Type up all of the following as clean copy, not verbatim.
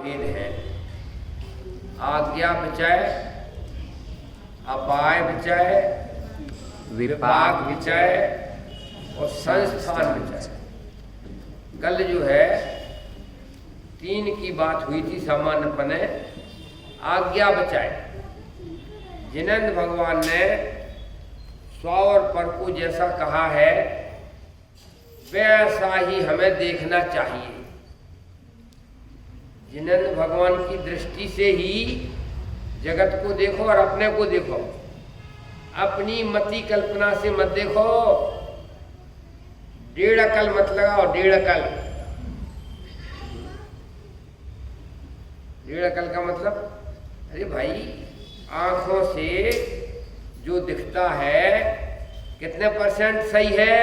वेद हैं। आज्ञा विचय, अपाय विचय, विपाक विचय और संस्थान विचय। कल जो है 3 की बात हुई थी सामान्यपने। आज्ञा विचय, जिनेंद्र भगवान ने स्व और पर को जैसा कहा है वैसा ही हमें देखना चाहिए। जिनेंद्र भगवान की दृष्टि से ही जगत को देखो और अपने को देखो। अपनी मति कल्पना से मत देखो। 1.5 अकल मत लगाओ। 1.5 अकल, 1.5 अकल का मतलब, अरे भाई आंखों से जो दिखता है कितने % सही है?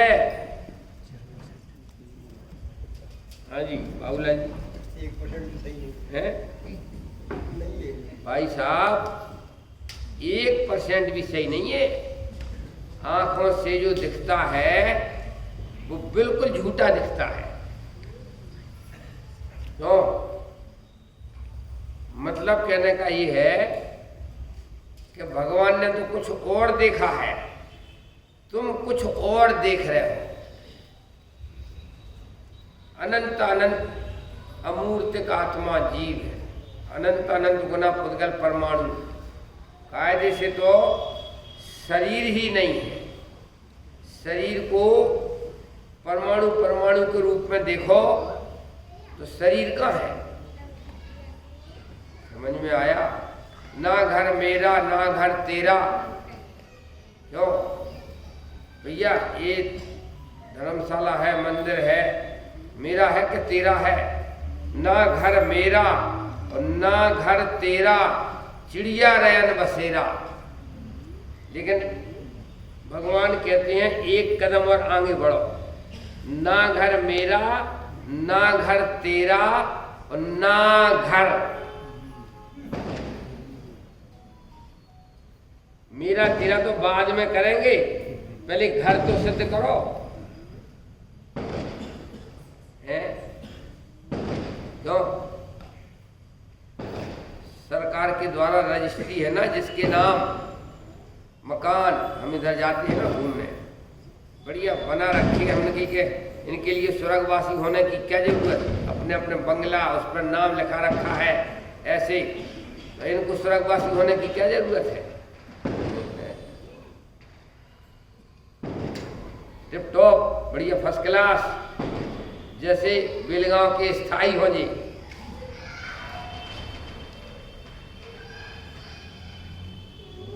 हाँ जी बाबूलाल जी, 1% भी सही है नहीं है भाई साहब। 1% भी सही नहीं है। आंखों से जो दिखता है वो बिल्कुल झूठा दिखता है। तो मतलब कहने का ये है कि भगवान ने तो कुछ और देखा है, तुम कुछ और देख रहे हो। अनंत अनंत अमूर्तिक आत्मा जीव है। अनंत अनंत गुना पुद्गल परमाणु। कायदे से तो शरीर ही नहीं है। शरीर को परमाणु परमाणु के रूप में देखो तो शरीर कहाँ है? समझ में आया? ना घर मेरा ना घर तेरा। क्यों भैया? ये धर्मशाला है, मंदिर है, मेरा है कि तेरा है? ना घर मेरा और ना घर तेरा, चिड़िया रैन बसेरा। लेकिन भगवान कहते हैं एक कदम और आगे बढ़ो। ना घर मेरा ना घर तेरा और ना घर। मेरा तेरा तो बाद में करेंगे, पहले घर तो सिद्ध करो। है क्यों? सरकार के द्वारा रजिस्ट्री है ना, जिसके नाम मकान, हम इधर जाते हैं ना घूमने, बढ़िया बना रखी है हमने कि इनके लिए स्वर्गवासी होने की क्या जरूरत? अपने अपने बंगला उस पर नाम लिखा रखा है ऐसे, इनको स्वर्गवासी होने की क्या जरूरत है? टिप टॉप बढ़िया फर्स्ट क्लास, जैसे बेलगांव के स्थाई हो जी।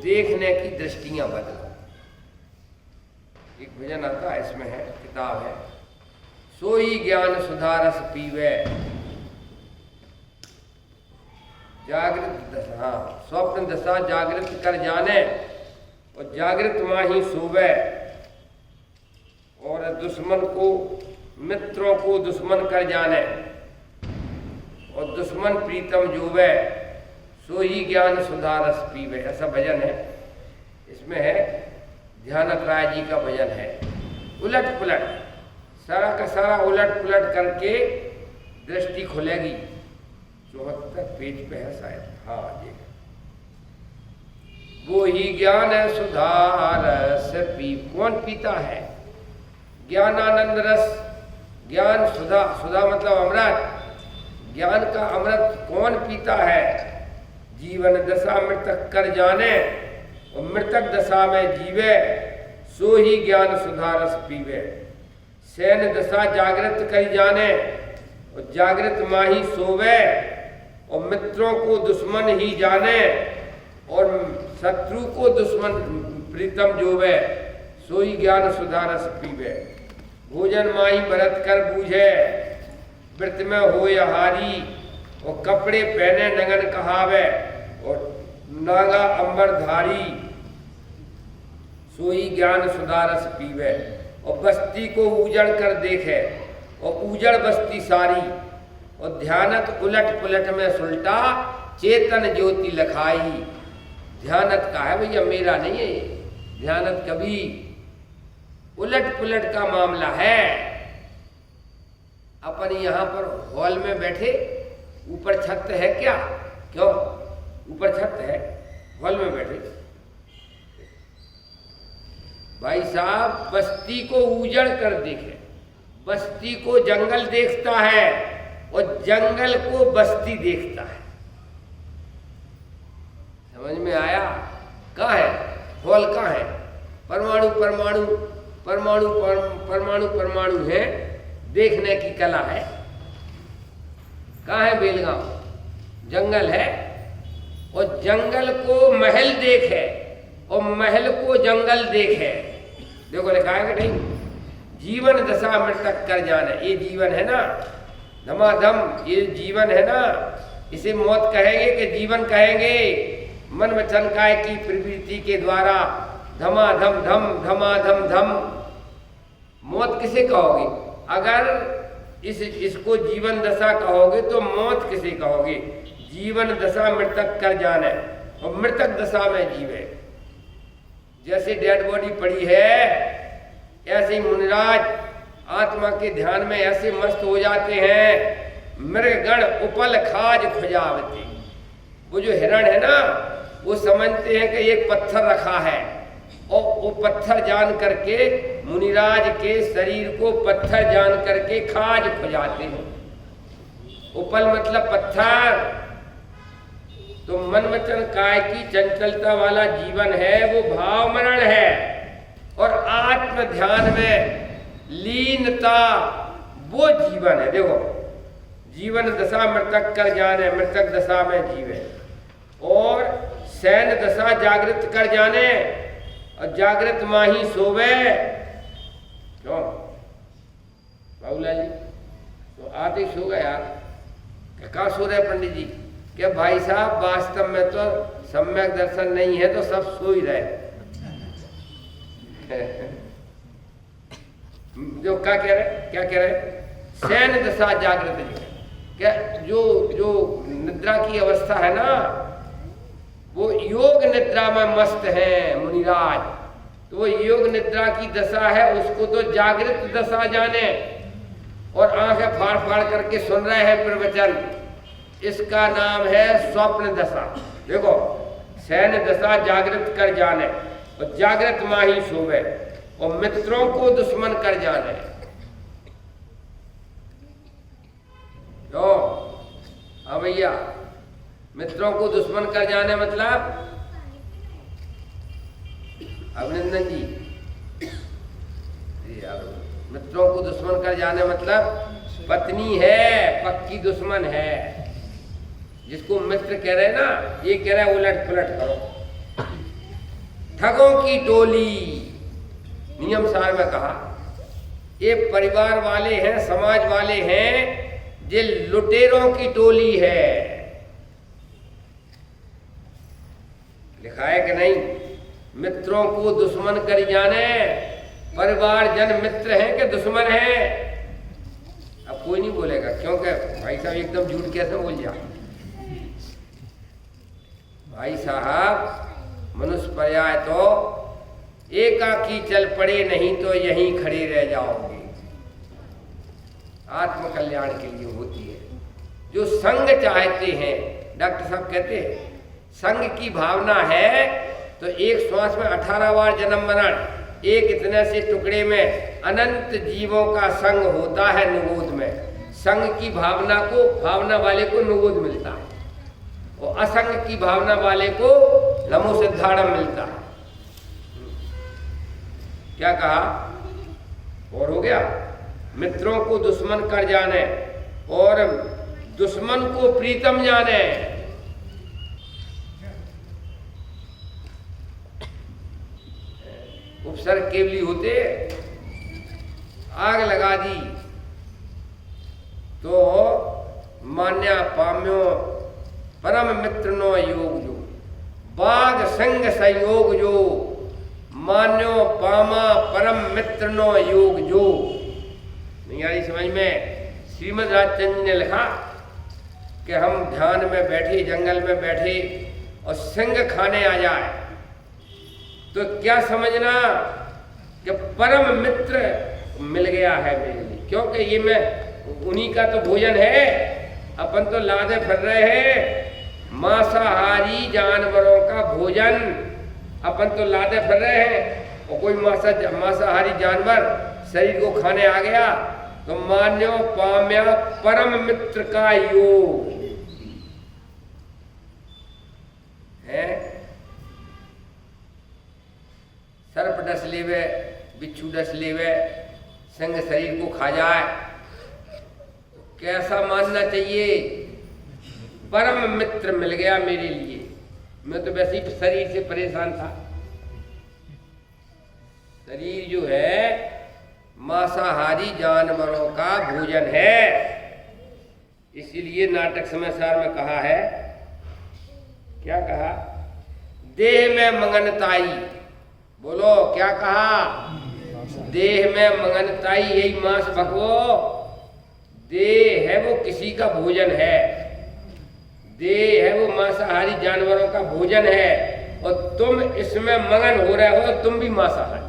देखने की दृष्टियां बदलो। एक भजन आता है, इसमें है, किताब है, सोई ज्ञान सुधारस पीवे। जागृत दशा, स्वप्न दशा जागृत कर जाने और जागृत माही सोवे। और दुश्मन को, मित्रों को दुश्मन कर जाने और दुश्मन प्रीतम जोवे, सोई ज्ञान सुधारस पीवे। ऐसा भजन है। इसमें है, ध्यानक राय जी का भजन है। उलट पुलट, सारा का सारा उलट पुलट करके दृष्टि खुलेगी। 74 पेज पे है शायद। हाँ जी, वो ही ज्ञान सुधारस पी। कौन पीता है? ज्ञानानंद रस, ज्ञान सुधा, सुधा मतलब अमृत। ज्ञान का अमृत कौन पीता है? जीवन दशा मृतक कर जाने और मृतक दशा में जीवे, सो ही ज्ञान सुधारस पीवे। सैन दशा जागृत कर जाने और जागृत माही सोवे और मित्रों को दुश्मन ही जाने और शत्रु को दुश्मन प्रीतम जोवे, सोई ज्ञान सुधारस पीवे। भोजन माही भरत कर बूझे, व्रत में हो हारी और कपड़े पहने नगन कहावे और नागा अंबरधारी, सोई ज्ञान सुधारस पीवे। और बस्ती को उजड़ कर देखे और उजड़ बस्ती सारी और ध्यानत उलट पुलट में सुलटा, चेतन ज्योति लखाई। ध्यानत का है भैया, मेरा नहीं है ये। ध्यानत कभी उलट पुलट का मामला है। अपन यहाँ पर हॉल में बैठे ऊपर छत है क्या? क्यों ऊपर छत है? हॉल में बैठे भाई साहब, बस्ती को उजड़ कर देखे, बस्ती को जंगल देखता है और जंगल को बस्ती देखता है। समझ में आया? कहाँ है हॉल? कहाँ है? परमाणु परमाणु परमाणु परमाणु परमाणु है, देखने की कला है। कहाँ है बेलगांव? जंगल है और जंगल को महल देखे और महल को जंगल देखे। देखो लिखा है कि नहीं, जीवन दशा मृतक कर जाना। ये जीवन है ना धमाधम, ये जीवन है ना, इसे मौत कहेंगे कि जीवन कहेंगे? मन वचन काय की प्रवृत्ति के द्वारा धमाधम धम धमाधम धम। मौत किसे कहोगे? अगर इसको जीवन दशा कहोगे तो मौत किसे कहोगे? जीवन दशा मृतक कर जाने और मृतक दशा में जीवे। जैसे डेड बॉडी पड़ी है ऐसे ही मुनिराज आत्मा के ध्यान में ऐसे मस्त हो जाते हैं। मृगगण उपल खाज खुजावती। वो जो हिरण है ना, वो समझते हैं कि एक पत्थर रखा है और वो पत्थर जान करके मुनिराज के शरीर को पत्थर जान करके खाज खुजाते हैं। उपल मतलब पत्थर। तो मन वचन काय की चंचलता वाला जीवन है, वो भाव मरण है। और आत्म ध्यान में लीनता वो जीवन है। देखो, जीवन दशा मृतक कर जाने, मृतक दशा में जीवे। और सैन दशा जागृत कर जाने और जागृत माही सोवे। क्यों बाबूलाल जी? तो आते ही सो गए यार। कहाँ सो रहे पंडित जी? क्या भाई साहब, वास्तव में तो सम्यक दर्शन नहीं है तो सब सो ही रहे। जो क्या कह रहे? सैन दशा जागृत। क्या जो निद्रा की अवस्था है ना, वो योग निद्रा में मस्त है मुनिराज। तो वो योग निद्रा की दशा है, उसको तो जागृत दशा जाने। और आंखें फाड़ फाड़ करके सुन रहे हैं प्रवचन, इसका नाम है स्वप्न दशा। देखो, सैन दशा जागृत कर जाने और जागृत माही सोवे और मित्रों को दुश्मन कर जाने। तो हाँ भैया, मित्रों को दुश्मन कर जाने मतलब अभिनंदन जी, मित्रों को दुश्मन कर जाने मतलब पत्नी है पक्की दुश्मन है। जिसको मित्र कह रहे हैं ना, ये कह रहा है उलट पुलट करो। ठगों की टोली, नियम सार में कहा, ये परिवार वाले हैं, समाज वाले हैं, ये लुटेरों की टोली है। लिखा है कि नहीं? मित्रों को दुश्मन कर जाने। परिवार जन मित्र हैं कि दुश्मन हैं? अब कोई नहीं बोलेगा, क्योंकि भाई साहब एकदम झूठ कैसे बोल जा। भाई साहब, मनुष्य पर्याय तो एकाकी चल पड़े, नहीं तो यहीं खड़े रह जाओगे। आत्म कल्याण के लिए होती है। जो संग चाहते हैं, डॉक्टर साहब कहते हैं संग की भावना है तो एक श्वास में 18 बार जन्म मरण, एक इतने से टुकड़े में अनंत जीवों का संग होता है निगोद में। संग की भावना को, भावना वाले को निगोद मिलता है और असंग की भावना वाले को नमो सिद्धाड़म मिलता है। क्या कहा? और हो गया, मित्रों को दुश्मन कर जाने और दुश्मन को प्रीतम जाने। उपसर्ग केवली होते, आग लगा दी तो मान्या पाम्यो परम मित्र नो योग जो, बाग संग संयोग जो, मान्यो पामा परम मित्र नो योग जो। नहीं आ रही समझ में? श्रीमद राजचंद्र ने लिखा कि हम ध्यान में बैठे, जंगल में बैठे और सिंह खाने आ जाए तो क्या समझना कि परम मित्र मिल गया है मेरे लिए, क्योंकि ये मैं उन्हीं का तो भोजन है। अपन तो लादे फिर रहे हैं मांसाहारी जानवरों का भोजन, अपन तो लादे फिर रहे हैं। और कोई मांसाहारी जानवर शरीर को खाने आ गया तो मान्यो पाम्या परम मित्र का योग है। सर्प डस लेवे, बिच्छू डस लेवे, संग शरीर को खा जाए तो कैसा मानना चाहिए? परम मित्र मिल गया मेरे लिए। मैं तो वैसे ही शरीर से परेशान था। शरीर जो है मांसाहारी जानवरों का भोजन है। इसीलिए नाटक समाचार में कहा है, क्या कहा? देह में मंगनताई। बोलो क्या कहा? देह में मंगनताई, यही मांस भगवो। देह है वो किसी का भोजन है, देह है वो मांसाहारी जानवरों का भोजन है, और तुम इसमें मगन हो रहे हो, तुम भी मांसाहारी।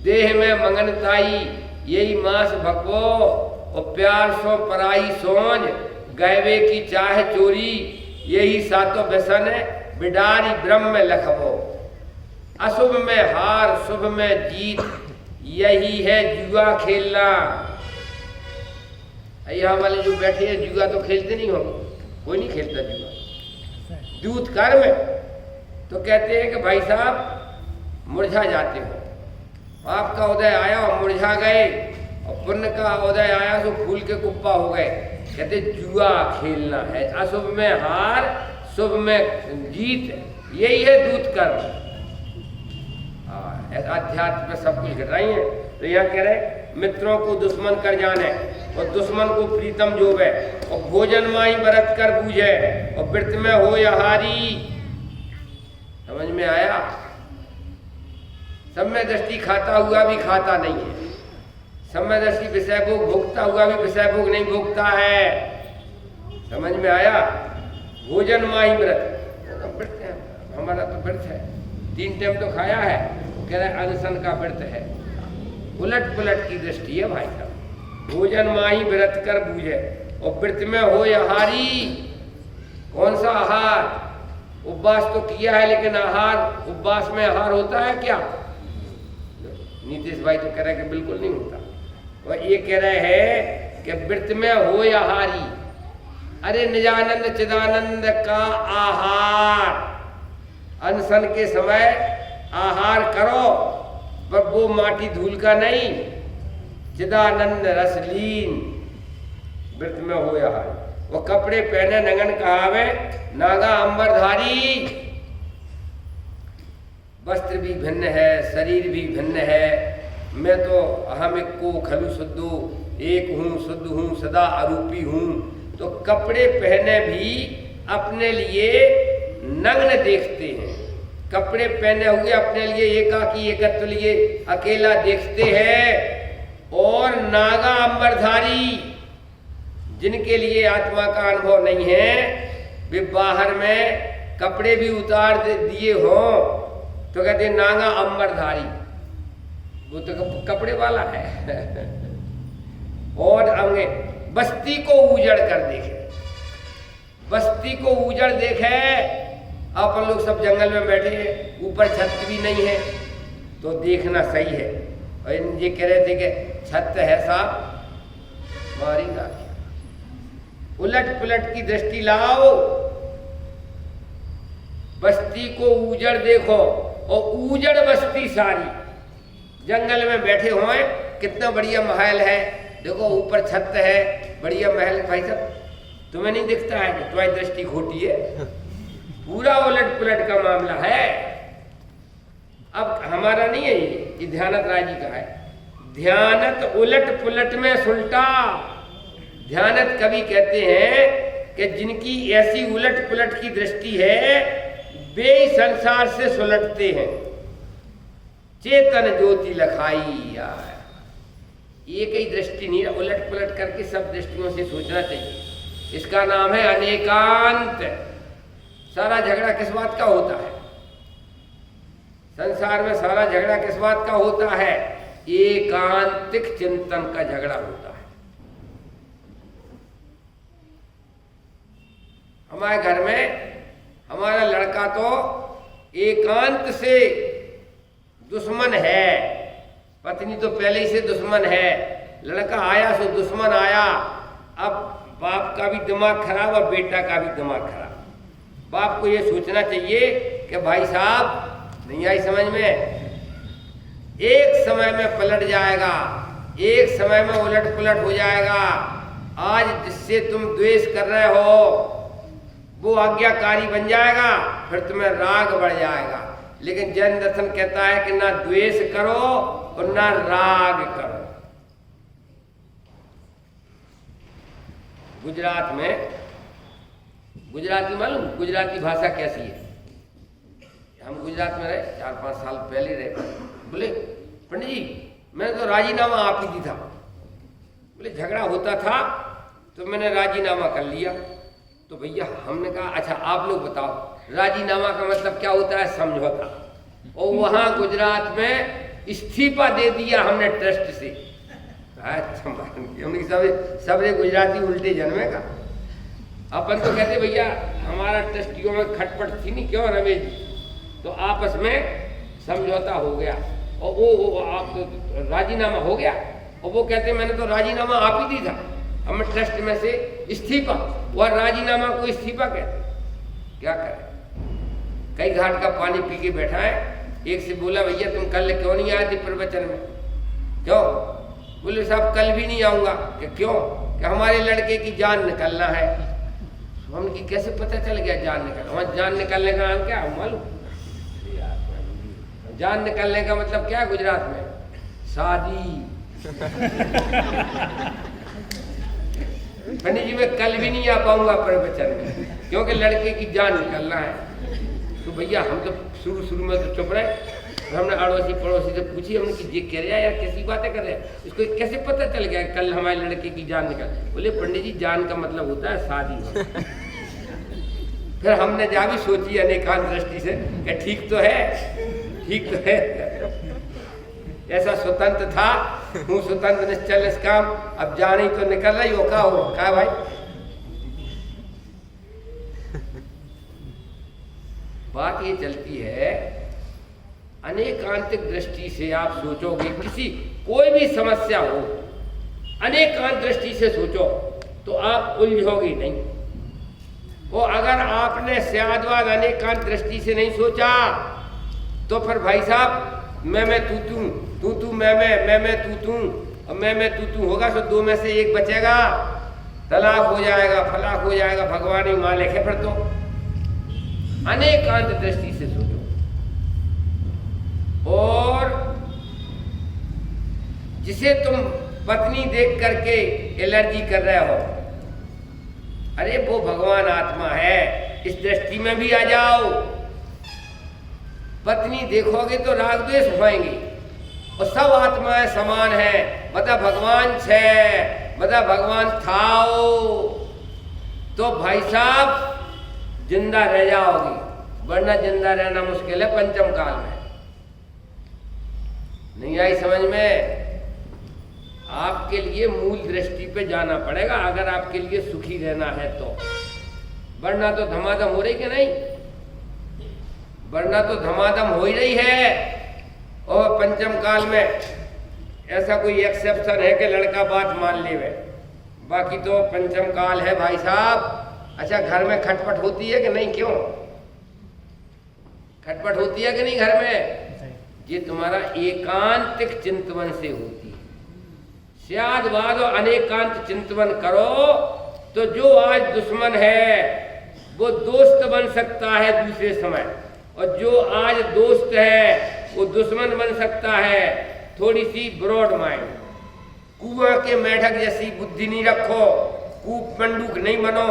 देह में मंगनताई, यही मांस भगवो, और प्यार सो पराई सोज, गैवे की चाह चोरी, यही सातों व्यसन बिडारी ब्रह्म में लखबो। अशुभ में हार, शुभ में जीत, यही है जुआ खेलना। यहाँ वाले जो बैठे हैं जुआ तो खेलते नहीं होंगे, कोई नहीं खेलता जुआ। दूत कर्म तो कहते हैं कि भाई साहब मुरझा जाते हो, आपका उदय आया और मुरझा गए, और पुण्य का उदय आया तो फूल के कुप्पा हो गए। कहते जुआ खेलना है, अशुभ में हार, शुभ में जीत, यही है दूत कर्म। अध्यात्म में सब कुछ घट रही है। तो यहाँ कह रहे मित्रों को दुश्मन कर जाने, और दुश्मन को प्रीतम जोवे, और भोजन माई बरत कर बूझे, और वृत्त में हो यहारी। समझ में आया? सम्य दृष्टि खाता हुआ भी खाता नहीं है, सम्य दृष्टि विषय भोग भोगता हुआ भी विषय भोग नहीं भोगता है। समझ में आया? भोजन माही व्रत है हमारा, तो व्रत है, 3 टाइम तो खाया है, कह रहे अनशन का व्रत है। उलट पुलट की दृष्टि है भाई साहब। भोजन माही व्रत कर बूझे, और व्रत में हो आहारी। कौन सा आहार? उपवास तो किया है, लेकिन आहार, उपवास में आहार होता है क्या? नीतीश भाई तो कह रहे हैं कि बिल्कुल नहीं होता। और ये कह रहे हैं कि व्रत में हो आहारी। अरे निजानंद चिदानंद का आहार, अनशन के समय आहार करो, पर वो माटी धूल का नहीं, चिदानंद रसलीन व्रत में हो आहार। वो कपड़े पहने नंगन कहावे, नागा अंबरधारी। वस्त्र भी भिन्न है, शरीर भी भिन्न है। मैं तो अहम एक को खलु शुद्धो, एक हूँ, शुद्ध हूँ, सदा अरूपी हूँ। तो कपड़े पहने भी अपने लिए नग्न देखते हैं, कपड़े पहने हुए अपने लिए एकाकी एकत्व लिए अकेला देखते हैं। और नागा अंबरधारी, जिनके लिए आत्मा का अनुभव नहीं है, वे बाहर में कपड़े भी उतार दिए हों तो कहते नागा अंबरधारी, वो तो कपड़े वाला है। और अंगे बस्ती को उजड़ कर देखे, बस्ती को उजड़ देखे। अपन लोग सब जंगल में बैठे हैं, ऊपर छत भी नहीं है, तो देखना सही है। और ये कह रहे थे कि छत है साहब, मारी ना। उलट पुलट की दृष्टि लाओ, बस्ती को उजड़ देखो, और उजड़ बस्ती सारी। जंगल में बैठे हुए, कितना बढ़िया महल है, देखो ऊपर छत है, बढ़िया महल। भाई साहब तुम्हें नहीं दिखता है कि तुम्हारी दृष्टि खोटी है? पूरा उलट पुलट का मामला है। अब हमारा नहीं है ये ध्यानत राय जी का है। ध्यानत उलट पुलट में सुलटा। ध्यानत कवि कहते हैं कि जिनकी ऐसी उलट पुलट की दृष्टि है, वे संसार से सुलटते हैं। चेतन ज्योति लखाई, एक ही दृष्टि नहीं, उलट पुलट करके सब दृष्टियों से सोचना चाहिए। इसका नाम है अनेकांत। सारा झगड़ा किस बात का होता है? संसार में सारा झगड़ा किस बात का होता है? एकांतिक चिंतन का झगड़ा होता है। हमारे घर में हमारा लड़का तो एकांत से दुश्मन है, पत्नी तो पहले ही से दुश्मन है, लड़का आया सो दुश्मन आया। अब बाप का भी दिमाग खराब और बेटा का भी दिमाग खराब। बाप को ये सोचना चाहिए कि भाई साहब नहीं आई समझ में, एक समय में पलट जाएगा, एक समय में उलट पुलट हो जाएगा। आज जिससे तुम द्वेष कर रहे हो वो आज्ञाकारी बन जाएगा, फिर तुम्हें राग बढ़ जाएगा। लेकिन जैन दर्शन कहता है कि ना द्वेष करो और ना राग करो। गुजरात में गुजराती मालूम गुजराती भाषा कैसी है? हम गुजरात में रहे 4-5 साल पहले रहे। बोले पंडित जी मैंने तो राजीनामा आप ही दी था। बोले झगड़ा होता था तो मैंने राजीनामा कर लिया। तो भैया हमने कहा अच्छा आप लोग बताओ राजीनामा का मतलब क्या होता है? समझौता। और वहाँ गुजरात में इस्तीफा दे दिया हमने ट्रस्ट से। अच्छा हमने सब गुजराती उल्टे जन्मे का। अपन तो कहते भैया हमारा ट्रस्टियों में खटपट थी नहीं, क्यों रमेश जी? तो आपस में समझौता हो गया और वो आप तो राजीनामा हो गया। और वो कहते मैंने तो राजीनामा आप ही दी था, हमें ट्रस्ट में से इस्तीफा। और राजीनामा को इस्तीफा कहते, क्या करें? कई घाट का पानी पी के बैठा है, एक से बोला भैया तुम कल क्यों नहीं आए थे प्रवचन में? क्यों? बोले साहब कल भी नहीं आऊँगा। कि क्यों? कि हमारे लड़के की जान निकलना है। हमने कैसे पता चल गया जान निकलना? वहाँ जान निकलने का नाम क्या मालूम? जान निकलने का मतलब क्या है गुजरात में? शादी। पंडित जी मैं कल भी नहीं आ पाऊंगा प्रवचन में क्योंकि लड़के की जान निकलना है। तो भैया हम तो शुरू में तो चुप रहे। तो हमने अड़ोसी पड़ोसी से पूछी, हमने कि ये कह रहा है यार कैसी बातें कर रहे हैं, इसको कैसे पता चल गया कल हमारे लड़के की जान निकल? बोले पंडित जी जान का मतलब होता है शादी। फिर हमने जा भी सोची अनेकांत दृष्टि से कि ठीक तो है, ठीक तो है। ऐसा स्वतंत्र था, हूँ स्वतंत्र निश्चल इस काम, अब जान ही तो निकल रही हो। का हो का भाई? बात ये चलती है अनेकांतिक दृष्टि से। आप सोचोगे किसी कोई भी समस्या हो, अनेकांत दृष्टि से सोचो तो आप उलझोगे नहीं। वो अगर आपने स्यादवाद अनेकांत दृष्टि से नहीं सोचा तो फिर भाई साहब मैं तू मैं तू और मैं तू होगा तो दो में से एक बचेगा, तलाक हो जाएगा, फलाक हो जाएगा, भगवान ही मालिक है। फिर तो अनेकांत दृष्टि से सोचो। और जिसे तुम पत्नी देख करके एलर्जी कर रहे हो, अरे वो भगवान आत्मा है, इस दृष्टि में भी आ जाओ। पत्नी देखोगे तो राग द्वेष होएंगे और सब आत्माएं समान है। बता भगवान छे, बता भगवान थाओ, तो भाई साहब जिंदा रह जाओगे, वरना जिंदा रहना मुश्किल है पंचम काल में। नहीं आई समझ में? आपके लिए मूल दृष्टि पे जाना पड़ेगा अगर आपके लिए सुखी रहना है तो, वरना तो धमाधम हो रही कि नहीं? वरना तो धमाधम हो ही रही है। और पंचम काल में ऐसा कोई एक्सेप्शन है कि लड़का बात मान ले, बाकी तो पंचम काल है भाई साहब। अच्छा घर में खटपट होती है कि नहीं? क्यों खटपट होती है कि नहीं घर में? ये तुम्हारा एकांतिक चिंतवन से होती है। स्यादवाद और अनेकांत चिंतवन करो तो जो आज दुश्मन है वो दोस्त बन सकता है दूसरे समय, और जो आज दोस्त है वो दुश्मन बन सकता है। थोड़ी सी ब्रॉड माइंड, कुआं के मेढक जैसी बुद्धि नहीं रखो, कूप मंडूक नहीं बनो,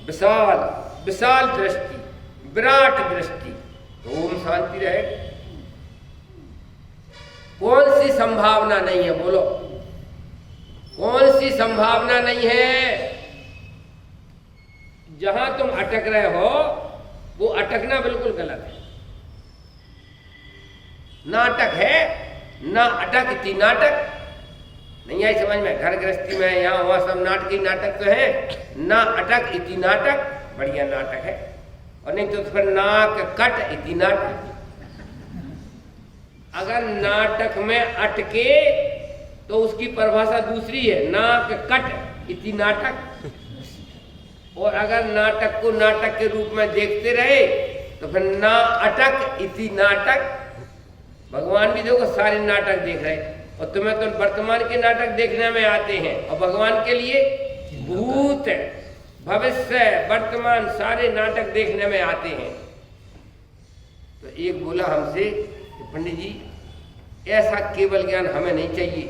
विशाल विशाल दृष्टि, विराट दृष्टि। ओम शांति रहे। कौन सी संभावना नहीं है? बोलो कौन सी संभावना नहीं है? जहां तुम अटक रहे हो वो अटकना बिल्कुल गलत है। नाटक है ना, अटक इति नाटक। नहीं आई समझ में? घर गृहस्थी में यहाँ वहाँ सब नाटक ही नाटक तो है। ना अटक इति नाटक, बढ़िया नाटक है। और नहीं तो फिर नाक कट इति नाटक। अगर नाटक में अटके तो उसकी परिभाषा दूसरी है, नाक कट इति नाटक। और अगर नाटक को नाटक के रूप में देखते रहे तो फिर ना अटक इति नाटक। भगवान भी देखो सारे नाटक देख रहे, और तुम्हें तो वर्तमान के नाटक देखने में आते हैं, और भगवान के लिए भूत भविष्य वर्तमान सारे नाटक देखने में आते हैं। तो एक बोला हमसे, पंडित जी ऐसा केवल ज्ञान हमें नहीं चाहिए,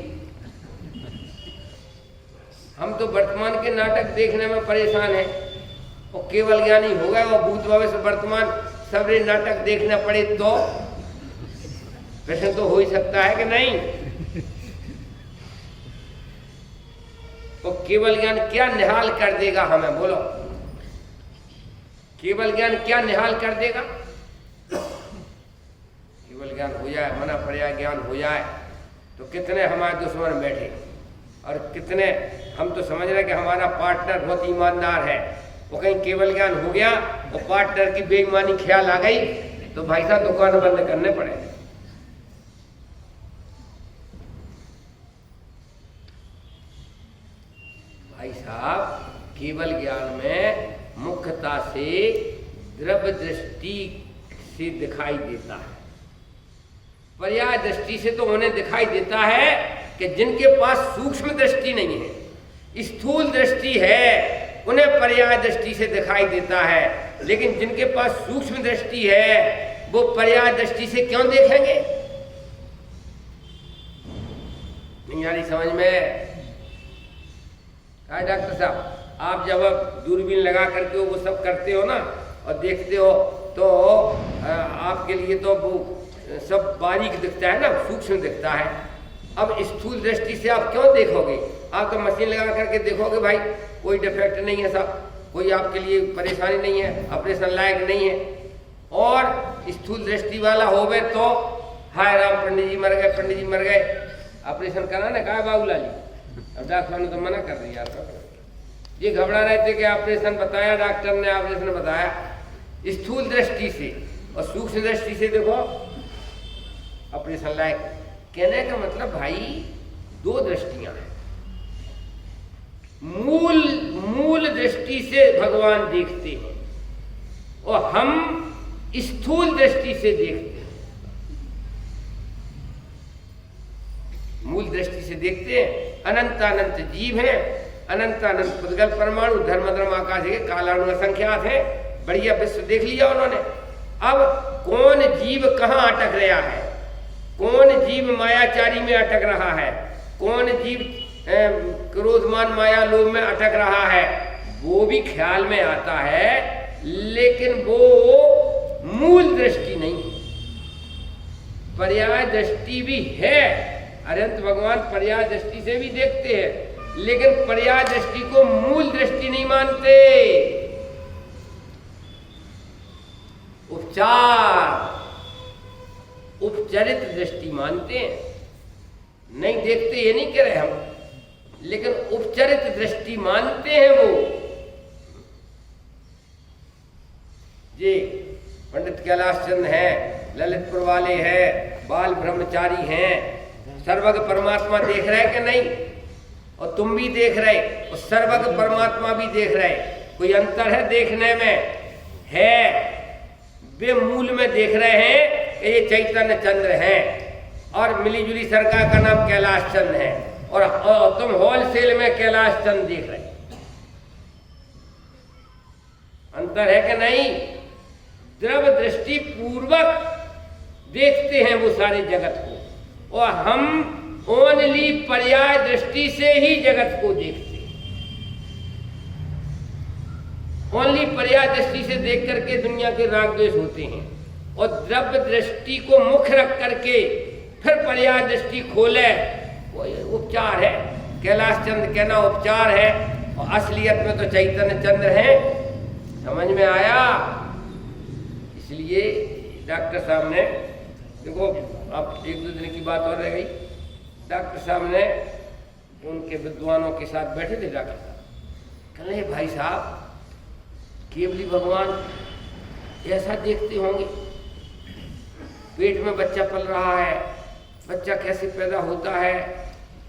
हम तो वर्तमान के नाटक देखने में परेशान हैं, और केवल ज्ञान ही होगा और भूत भविष्य वर्तमान सबरे नाटक देखना पड़े तो प्रश्न तो हो ही सकता है कि नहीं। तो केवल ज्ञान क्या निहाल कर देगा हमें, बोलो केवल ज्ञान क्या निहाल कर देगा। केवल ज्ञान हो जाए, मना पर्याय ज्ञान हो जाए तो कितने हमारे दुश्मन बैठे, और कितने हम तो समझ रहे कि हमारा पार्टनर बहुत ईमानदार है, वो कहीं केवल ज्ञान हो गया और पार्टनर की बेईमानी ख्याल आ गई तो भाई साहब दुकान बंद करने पड़े। भाई साहब केवल ज्ञान में मुख्यता से द्रव्य दृष्टि से दिखाई देता है, पर्याय दृष्टि से तो उन्हें दिखाई देता है कि जिनके पास सूक्ष्म दृष्टि नहीं है, स्थूल दृष्टि है, उन्हें पर्याय दृष्टि से दिखाई देता है। लेकिन जिनके पास सूक्ष्म दृष्टि है वो पर्याय दृष्टि से क्यों देखेंगे। नहीं आ रही समझ में। डॉक्टर साहब आप जब दूरबीन लगा करके वो सब करते हो ना और देखते हो तो आपके लिए तो वो सब बारीक दिखता है ना, सूक्ष्म दिखता है। अब स्थूल दृष्टि से आप क्यों देखोगे, आप तो मशीन लगा करके देखोगे भाई कोई डिफेक्ट नहीं है, सब कोई आपके लिए परेशानी नहीं है, ऑपरेशन लायक नहीं है। और स्थूल दृष्टि वाला होवे तो हाय राम पंडित जी मर गए, पंडित जी मर गए, ऑपरेशन कराना कहा बाबूलाली। अब डॉक्टर ने तो मना कर दिया, ये घबरा रहे थे कि ऑपरेशन बताया, डॉक्टर ने ऑपरेशन बताया। स्थूल दृष्टि से और सूक्ष्म दृष्टि से देखो ऑपरेशन लायक। कहने का मतलब भाई दो दृष्टियां हैं। मूल दृष्टि से भगवान देखते हैं और हम स्थूल दृष्टि से देखते हैं। मूल दृष्टि से देखते हैं अनंत अनंत जीव हैं, अनंत अनंत पुद्गल परमाणु धर्म आकाश के कालाणु असंख्यात है। बढ़िया विश्व देख लिया उन्होंने। अब कौन जीव कहाँ अटक रहा है, कौन जीव मायाचारी में अटक रहा है, कौन जीव क्रोधमान माया लोभ में अटक रहा है, वो भी ख्याल में आता है, लेकिन वो मूल दृष्टि नहीं, पर्याय दृष्टि भी है। अनंत भगवान पर्याय दृष्टि से भी देखते हैं, लेकिन पर्याय दृष्टि को मूल दृष्टि नहीं मानते। उपचारित दृष्टि मानते हैं। नहीं देखते ये नहीं कह रहे हम, लेकिन उपचारित दृष्टि मानते हैं वो। ये पंडित कैलाश चंद हैं, ललितपुर वाले हैं, बाल ब्रह्मचारी हैं, सर्वज्ञ परमात्मा देख रहे कि नहीं, और तुम भी देख रहे, और सर्वज्ञ परमात्मा भी देख रहे। कोई अंतर है देखने में? है। वे मूल में देख रहे हैं कि ये चैतन्य चंद्र हैं और मिलीजुली सरकार का नाम कैलाश चंद है, और तुम होलसेल में कैलाश चंद देख रहे। अंतर है कि नहीं? द्रव्य दृष्टि पूर्वक देखते हैं वो सारे जगत को, और हम ओनली पर्याय दृष्टि से ही जगत को देखते हैं। ओनली पर्याय दृष्टि से देख करके दुनिया के राग द्वेष होते हैं, और द्रव्य दृष्टि को मुख्य रख करके फिर पर्याय दृष्टि खोले, वो उपचार है। कैलाश चंद्र कहना उपचार है, और असलियत में तो चैतन्य चंद्र है। समझ में आया? इसलिए डॉक्टर साहब ने देखो, अब एक दो दिन की बात और रह गई। डॉक्टर साहब ने उनके विद्वानों के साथ बैठे थे। डॉक्टर साहब कहने भाई साहब केवली भगवान ऐसा देखते होंगे। पेट में बच्चा पल रहा है, बच्चा कैसे पैदा होता है,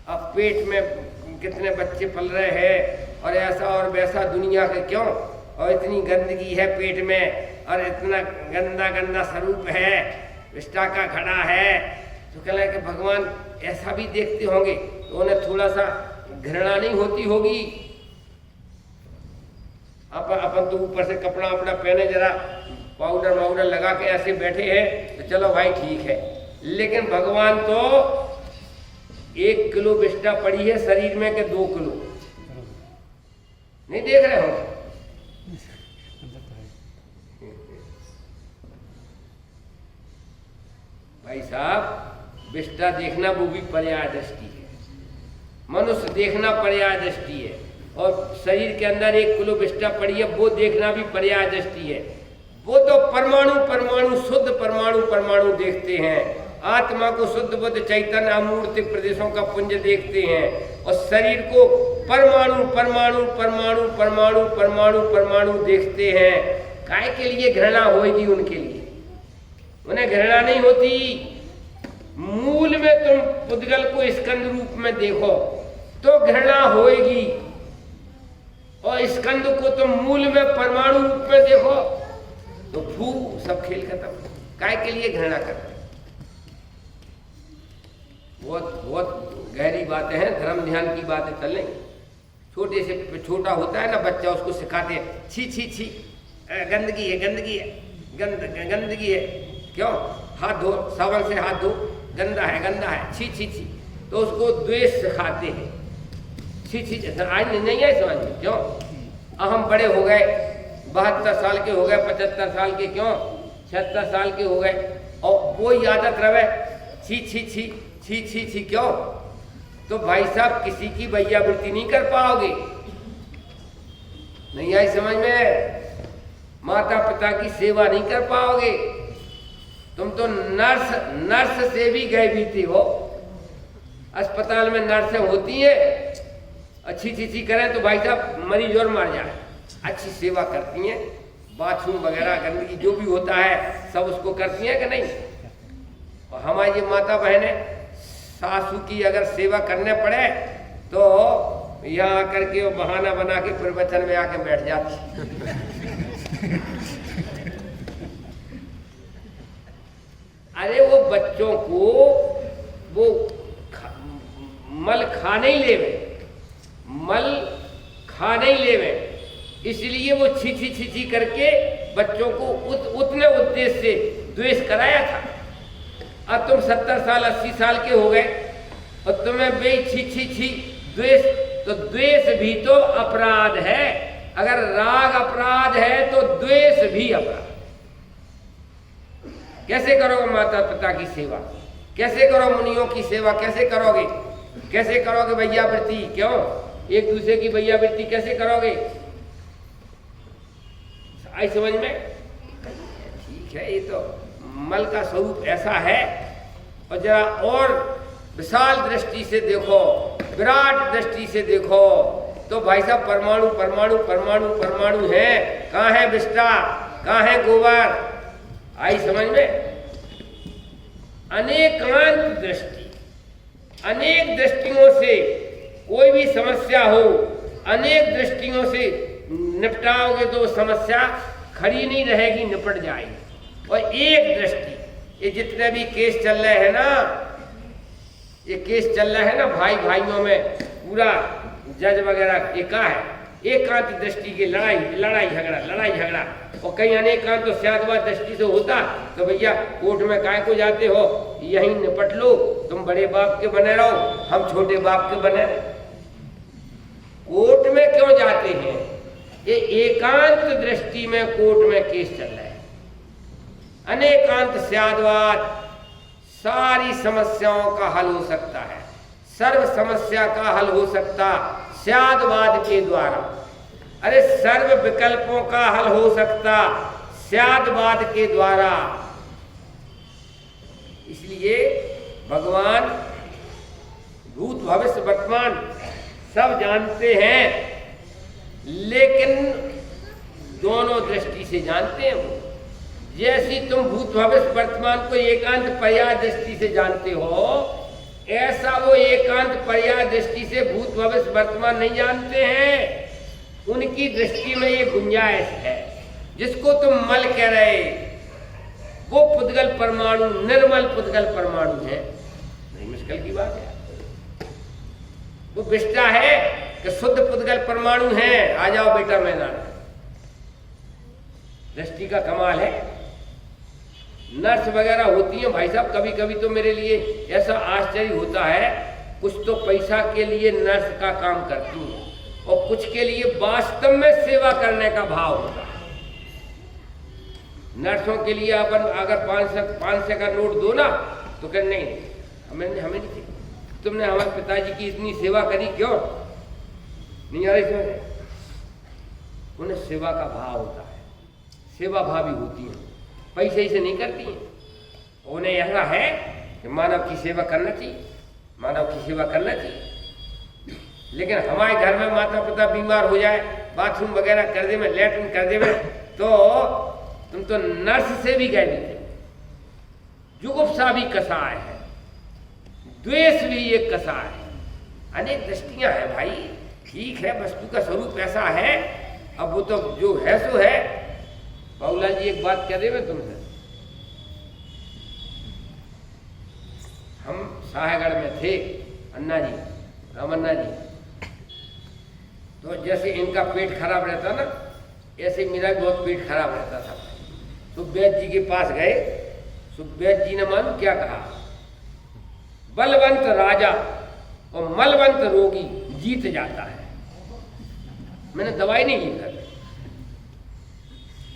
अब पेट में कितने बच्चे पल रहे हैं, और ऐसा और वैसा दुनिया के क्यों, और इतनी गंदगी है पेट में, और इतना गंदा गंदा स्वरूप है, विष्टा का खड़ा है। तो कह रहे कि भगवान ऐसा भी देखते होंगे, तो उन्हें थोड़ा सा घृणा नहीं होती होगी। अपन तो ऊपर से कपड़ा वपड़ा पहने, जरा पाउडर वाउडर लगा के ऐसे बैठे हैं, तो चलो भाई ठीक है। लेकिन भगवान तो 1 किलो विष्टा पड़ी है शरीर में के 2 किलो नहीं देख रहे हो। भाई साहब, विष्टा देखना वो भी पर्याय दृष्टि है, मनुष्य देखना पर्याय दृष्टि है, और शरीर के अंदर 1 किलो विष्टा पड़ी है वो देखना भी पर्याय दृष्टि है। वो तो परमाणु परमाणु शुद्ध परमाणु परमाणु देखते हैं, आत्मा को शुद्ध बुद्ध चैतन्य अमूर्त प्रदेशों का पुंज देखते हैं, और शरीर को परमाणु परमाणु परमाणु परमाणु परमाणु परमाणु देखते हैं। काय के लिए घृणा होगी उनके लिए? उन्हें घृणा नहीं होती। मूल में तुम पुद्गल को स्कंद रूप में देखो तो घृणा होएगी, और स्कंद को तुम मूल में परमाणु रूप में देखो तो फू सब खेल खत्म। काय के लिए घृणा करते? बहुत बहुत गहरी बातें हैं, धर्म ध्यान की बातें चल रही। छोटे से छोटा होता है ना बच्चा, उसको सिखाते हैं छी छी छी, गंदगी है गंदगी है, गंदगी है, क्यों? हाथ धो, साबुन से हाथ धो, गंदा है छी छी छी, तो उसको द्वेष सिखाते हैं। छी छी आज नहीं है समझ में, क्यों? हम बड़े हो गए, 72 साल के हो गए, 75 साल के, क्यों 76 साल के हो गए, और वो आदत रहे छी छी छी छी छी छी, क्यों? तो भाई साहब किसी की वैयावृत्ति नहीं कर पाओगे। नहीं आई समझ में? माता पिता की सेवा नहीं कर पाओगे। तुम तो नर्स से भी गए बीते हो। अस्पताल में नर्सें होती हैं, अच्छी चीज़ी करें तो भाई साहब मरीज और मर जाए, अच्छी सेवा करती हैं, बाथरूम वगैरह गंदगी जो भी होता है सब उसको करती हैं कि नहीं? और हमारी माता बहनें सासू की अगर सेवा करने पड़े तो यहाँ आकर के वो बहाना बना के प्रवचन में आके बैठ जाती। अरे वो बच्चों को वो मल खा नहीं लेवे, इसलिए वो छी छी छी छी करके बच्चों को उतने उद्देश्य से द्वेष कराया था। अब तुम 70 साल 80 साल के हो गए और तुम्हें बे छी छी छी द्वेष, तो द्वेष भी तो अपराध है। अगर राग अपराध है तो द्वेष भी अपराध। कैसे करोगे माता पिता की सेवा? कैसे करो मुनियों की सेवा? कैसे करोगे? कैसे करोगे वैयावृत्ति? क्यों एक दूसरे की वैयावृत्ति कैसे करोगे? आई समझ में? ठीक है, ये तो मल का स्वरूप ऐसा है। और जरा और विशाल दृष्टि से देखो, विराट दृष्टि से देखो तो भाई साहब परमाणु परमाणु परमाणु परमाणु है। कहाँ है विष्टा, कहाँ है गोबर? आई समझ में? अनेकांत दृष्टि, अनेक दृष्टियों से कोई भी समस्या हो, अनेक दृष्टियों से निपटाओगे तो समस्या खड़ी नहीं रहेगी, निपट जाएगी। और एक दृष्टि, ये जितने भी केस चल रहे हैं ना, ये केस चल रहा है ना भाई भाइयों में, पूरा जज वगैरह ये का है एकांत दृष्टि की लड़ाई झगड़ा, और कहीं अनेकांत तो स्यादवाद दृष्टि से होता तो भैया कोर्ट में काय को जाते हो, यहीं निपट लो, तुम बड़े बाप के बने रहो, हम छोटे बाप के बने रहे। कोर्ट में क्यों जाते हैं? ये एकांत दृष्टि में कोर्ट में केस चल रहा है। अनेकांत स्यादवाद सारी समस्याओं का हल हो सकता है, सर्व समस्या का हल हो सकता स्यादवाद के द्वारा। अरे सर्व विकल्पों का हल हो सकता स्यादवाद के द्वारा। इसलिए भगवान भूत भविष्य वर्तमान सब जानते हैं, लेकिन दोनों दृष्टि से जानते हैं वो। जैसी तुम भूत भविष्य वर्तमान को एकांत पर्याय दृष्टि से जानते हो, ऐसा वो एकांत पर्याय दृष्टि से भूत भविष्य वर्तमान नहीं जानते हैं। उनकी दृष्टि में ये गुंजाइश है। जिसको तुम मल कह रहे, वो पुद्गल परमाणु, निर्मल पुद्गल परमाणु है। नहीं मुश्किल की बात है। वो विष्टा है कि शुद्ध पुद्गल परमाणु है, आ जाओ बेटा मैदान। दृष्टि का कमाल है। नर्स वगैरह होती हैं भाई साहब, कभी कभी तो मेरे लिए ऐसा आश्चर्य होता है, कुछ तो पैसा के लिए नर्स का काम करती हैं और कुछ के लिए वास्तव में सेवा करने का भाव होता है। नर्सों के लिए अपन अगर 500 का नोट दो ना तो कह नहीं हमें नहीं चाहिए, तुमने हमारे पिताजी की इतनी सेवा करी, क्यों नहीं आ रही? उन्हें सेवा का भाव होता है, सेवा भावी होती है, पैसे से नहीं करती हैं। उन्हें ऐसा है कि मानव की सेवा करना चाहिए, मानव की सेवा करना चाहिए। लेकिन हमारे घर में माता पिता बीमार हो जाए, बाथरूम वगैरह कर दे में, लेटरिन कर दे में, तो तुम तो नर्स से भी गए थे। जुगुप्सा भी कसाय है, द्वेष भी एक कसाय है। अनेक दृष्टियां हैं भाई। ठीक है, वस्तु का स्वरूप ऐसा है, अब वो तो जो है सो है। बाबूलाल जी एक बात कह दे मैं तुमसे, हम शाहगढ़ में थे, अन्ना जी, रामन्ना जी, तो जैसे इनका पेट खराब रहता ना, ऐसे मेरा बहुत पेट खराब रहता था। तो वैद्य जी के पास गए, तो वैद्य जी ने मालूम क्या कहा, बलवंत राजा और मलवंत रोगी जीत जाता है। मैंने दवाई नहीं ली कर,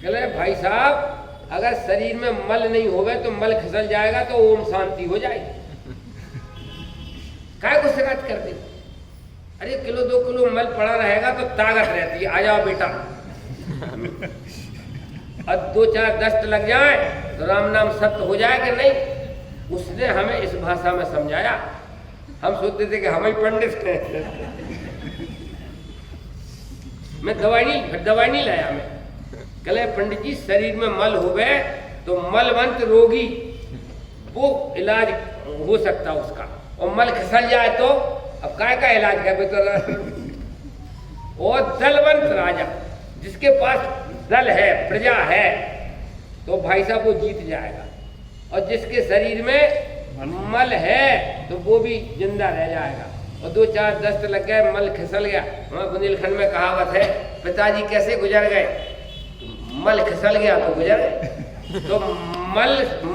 कहले भाई साहब अगर शरीर में मल नहीं होवे तो मल खिसल जाएगा तो ओम शांति हो जाएगी। काय को शिकायत कर दी? अरे किलो 2 किलो मल पड़ा रहेगा तो ताकत रहती है, आ जाओ बेटा। अब 2-4 दस्त लग जाए तो राम नाम सत्य हो जाए कि नहीं? उसने हमें इस भाषा में समझाया। हम सोचते थे कि हम ही पंडित हैं। मैं दवाई नहीं लाया। मैं कहले पंडित जी शरीर में मल हो गए तो मलवंत रोगी वो इलाज हो सकता उसका, और मल खिसल जाए तो अब काय का इलाज है तो। और दलवंत राजा, जिसके पास दल है, प्रजा है, तो भाई साहब वो जीत जाएगा। और जिसके शरीर में मल है तो वो भी जिंदा रह जाएगा। और 2-4 दस्त लग गए, मल खिसल गया। वहाँ बुंदेलखंड में कहावत है, पिताजी कैसे गुजर गए? मल खिसल गया तो गुजर गए। तो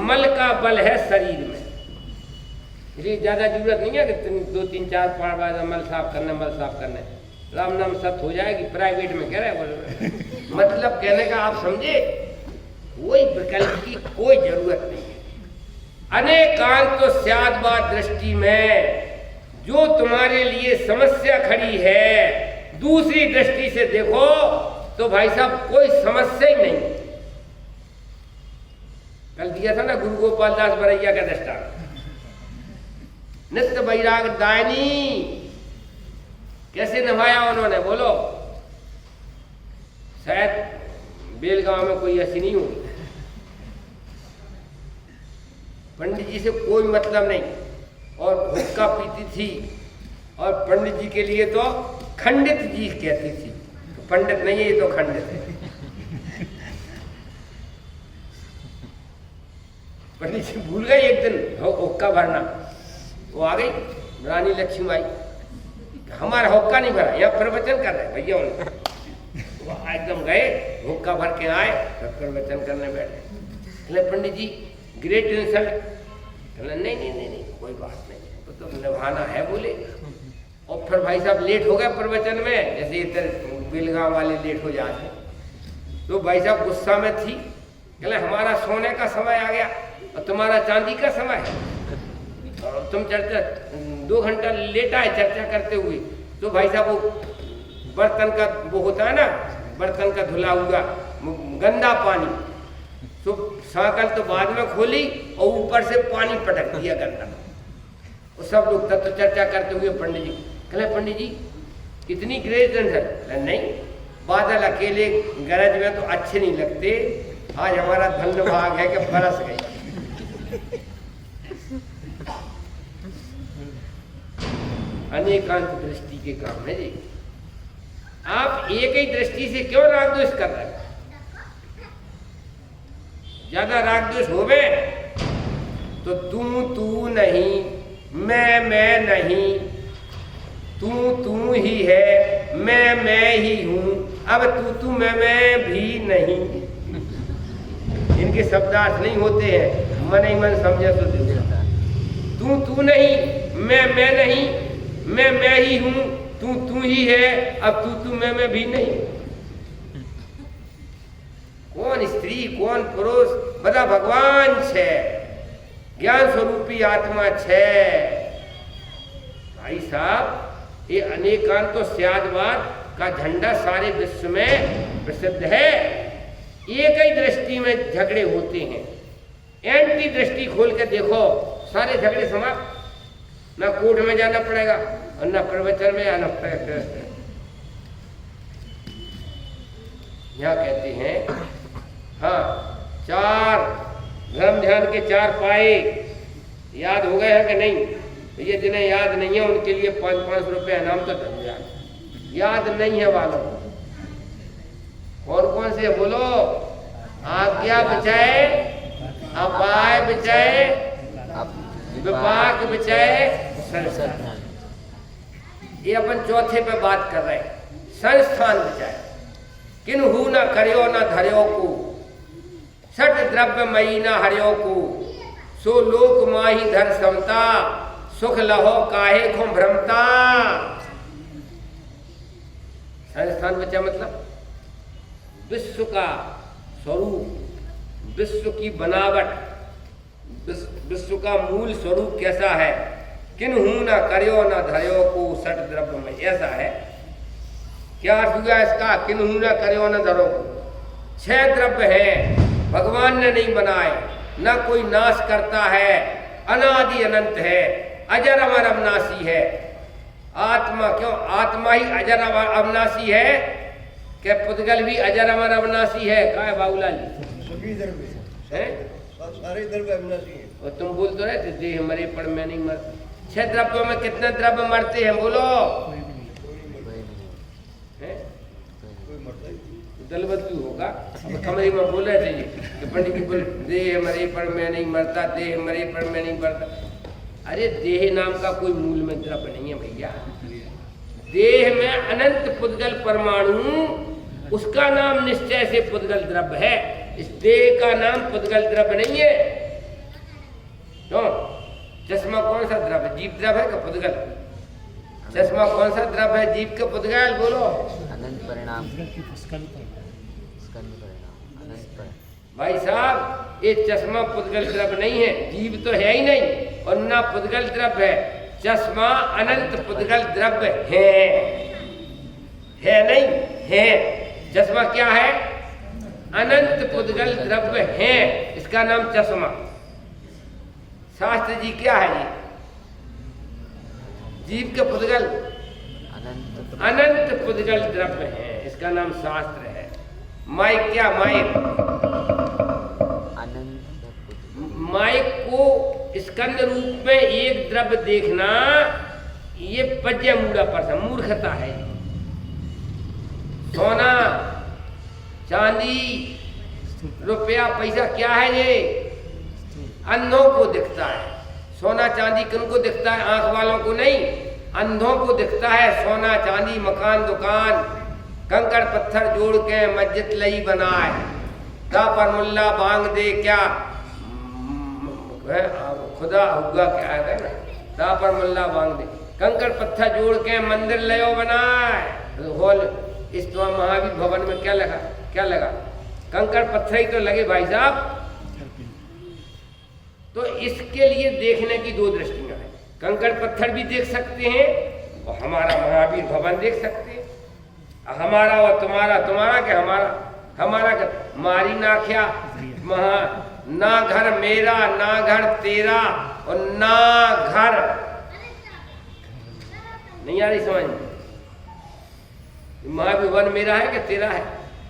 मल का बल है शरीर में, इसलिए ज्यादा जरूरत नहीं है कि 2-3-4 बार मल साफ करने। राम नाम सत्य हो जाएगी। प्राइवेट में कह रहे मतलब कहने का आप समझे, कोई विकल्प की कोई जरूरत नहीं है। अनेकांत तो स्यादबाद दृष्टि में जो तुम्हारे लिए समस्या खड़ी है, दूसरी दृष्टि से देखो तो भाई साहब कोई समस्या ही नहीं। कल दिया था ना गुरु गोपाल दास बरैया का दृष्टांत, नित्य वैराग दायनी कैसे निभाया उन्होंने, बोलो। शायद बेलगांव में कोई ऐसी नहीं होगी। पंडित जी से कोई मतलब नहीं, और हुक्का पीती थी, और पंडित जी के लिए तो खंडित जी कहती थी। तो पंडित नहीं है, ये तो खंडित है। पंडित जी भूल गई एक दिन हुक्का भरना। वो आ गई रानी लक्ष्मीबाई, हमारा हुक्का नहीं भरा, यहाँ प्रवचन कर रहे भैया। उन्होंने वो एकदम गए, हुक्का भर के आए, प्रवचन करने बैठे। पंडित जी ग्रेट इंसल्ट। नहीं कोई बात नहीं, तो निभाना है बोले। और फिर भाई साहब लेट हो गए प्रवचन में, जैसे इधर बेलगांव वाले लेट हो जाते। तो भाई साहब गुस्सा में थी, कहले हमारा सोने का समय आ गया और तुम्हारा चांदी का समय है। और तुम चर्चा 2 घंटा लेट आए चर्चा करते हुए। तो भाई साहब वो बर्तन का वो होता है ना, बर्तन का धुला हुआ गंदा पानी, तो साकल तो बाद में खोली और ऊपर से पानी पटक दिया गंदा। और सब लोग तब तो चर्चा करते हुए पंडित जी कहले पंडित जी इतनी ग्रेट है? नहीं, बादल अकेले गरज में तो अच्छे नहीं लगते। आज हमारा धन्य भाग है कि बरस गई। अनेकांत दृष्टि के काम है जी। आप एक ही दृष्टि से क्यों राग द्वेष कर रहे हैं? ज्यादा राग द्वेष होवे तो तू नहीं, मैं नहीं, तू ही है, मैं ही हूं। अब तू मैं भी नहीं। इनके शब्दार्थ नहीं होते हैं, मन ही मन समझे तो देता। तू नहीं, मैं नहीं, मैं ही हूं, तू ही है, अब तू मैं भी नहीं। कौन स्त्री कौन पुरुष? બધા ભગવાન છે, ज्ञान स्वरूपी आत्मा छे। भाई साहब, ये अनेकांत तो स्यादवाद का झंडा सारे विश्व में प्रसिद्ध है। एक ही दृष्टि में झगड़े होते हैं। एंटी दृष्टि खोल के देखो, सारे झगड़े समाप्त। ना कोर्ट में जाना पड़ेगा और ना प्रवचन में आना पड़ेगा। यहाँ कहते हैं, हाँ, 4 धर्म ध्यान के 4 पाए याद हो गए हैं कि नहीं? तो ये जिन्हें याद नहीं है उनके लिए 500 रुपये इनाम तो याद नहीं है वालों। और कौन से बोलो? आज्ञा बचाए, अपाय बचाए, विपाक बचाए, संस्थान। ये अपन चौथे पे बात कर रहे हैं। संस्थान बचाए, किन्हू न करियो न धरियो को, सट द्रव्य मई न हरियो को, सो लोक माही धर समता, सुख लहो काहे को भ्रमता। संस्थान बचा मतलब विश्व का स्वरूप, विश्व की बनावट, विश्व का मूल स्वरूप कैसा है? किन्हू न करियो न धरियो को, सट द्रव्य में ऐसा है। क्या अर्थ हुआ इसका? किन्हू न करियो न धरो को। 6 द्रव्य हैं, भगवान ने नहीं बनाए, न कोई नाश करता है, अनादि अनंत है, अजर अमर अविनाशी है। आत्मा क्यों? आत्मा ही अजर अमर अविनाशी है कि पुद्गल भी अजर अमर अविनाशी है? क्या है बाबूलाल जी? सभी द्रव्य हैं? सारे द्रव्य अविनाशी हैं। और तुम बोल तो रहे थे देह मरे पर मैं नहीं मरता। 6 द्रव्यों में कितने द्रव्य मरते हैं बोलो? दल बदलू होगा। अब कमरे में बोल रहे थे कि पंडित जी बोले देह मरे पर मैं नहीं मरता, देह मरे पर मैं नहीं मरता। अरे देह नाम का कोई मूल में द्रव्य नहीं है भैया। देह में अनंत पुद्गल परमाणु, उसका नाम निश्चय से पुद्गल द्रव्य है। इस देह का नाम पुद्गल द्रव्य नहीं है। क्यों? चश्मा कौन सा द्रव्य? जीव द्रव्य है का पुद्गल? चश्मा कौन सा द्रव्य है? जीव का पुद्गल बोलो। अनंत परिणाम। भाई साहब, ये चश्मा पुद्गल द्रव्य नहीं है, जीव तो है ही नहीं और ना पुद्गल द्रव्य है। चश्मा अनंत पुद्गल द्रव्य है नहीं है। चश्मा क्या है? अनंत पुद्गल द्रव्य है, इसका नाम चश्मा। शास्त्र जी क्या है? जीव के पुद्गल अनंत पुद्गल द्रव्य है, इसका नाम शास्त्र है। माइक क्या? माइक को स्कंद रूप में एक द्रव्य देखना, ये पज्य मूढ़ा पर मूर्खता है। सोना चांदी रुपया पैसा क्या है? ये अंधों को दिखता है। सोना चांदी किनको दिखता है? आंख वालों को नहीं, अंधों को दिखता है। सोना चांदी मकान दुकान कंकड़ पत्थर जोड़ के मस्जिद लई बनाए, दा पर मुल्ला बांग दे क्या खुदा हुआ क्या है ना, दा पर मुल्ला बांग दे, कंकड़ पत्थर जोड़ के मंदिर लयो बनाए। होल इस तो महावीर भवन में क्या लगा? क्या लगा? कंकड़ पत्थर ही तो लगे भाई साहब। तो इसके लिए देखने की 2 दृष्टियां हैं। कंकड़ पत्थर भी देख सकते हैं और हमारा महावीर भवन देख सकते हैं। हमारा और तुम्हारा, तुम्हारा क्या हमारा क्या? मारी ना क्या महा, ना घर मेरा ना घर तेरा और ना घर। नहीं आ रही समझ? महावीर भवन मेरा है कि तेरा है?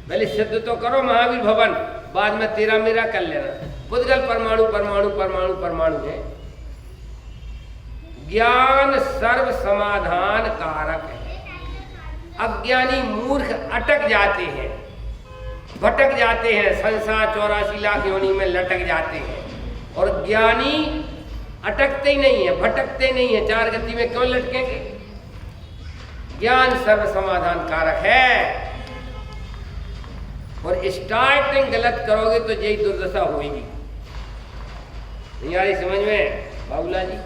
पहले सिद्ध तो करो महावीर भवन, बाद में तेरा मेरा कर लेना। पुद्गल परमाणु परमाणु परमाणु परमाणु है। ज्ञान सर्व समाधान कारक है। अज्ञानी मूर्ख अटक जाते हैं, भटक जाते हैं, संसार 84 लाख योनि में लटक जाते हैं, और ज्ञानी अटकते ही नहीं है, भटकते ही नहीं है। 4 गति में क्यों लटकेंगे? ज्ञान सर्व समाधान कारक है। और स्टार्टिंग गलत करोगे तो यही दुर्दशा होगी। नहीं आ रही समझ में बाबूला जी?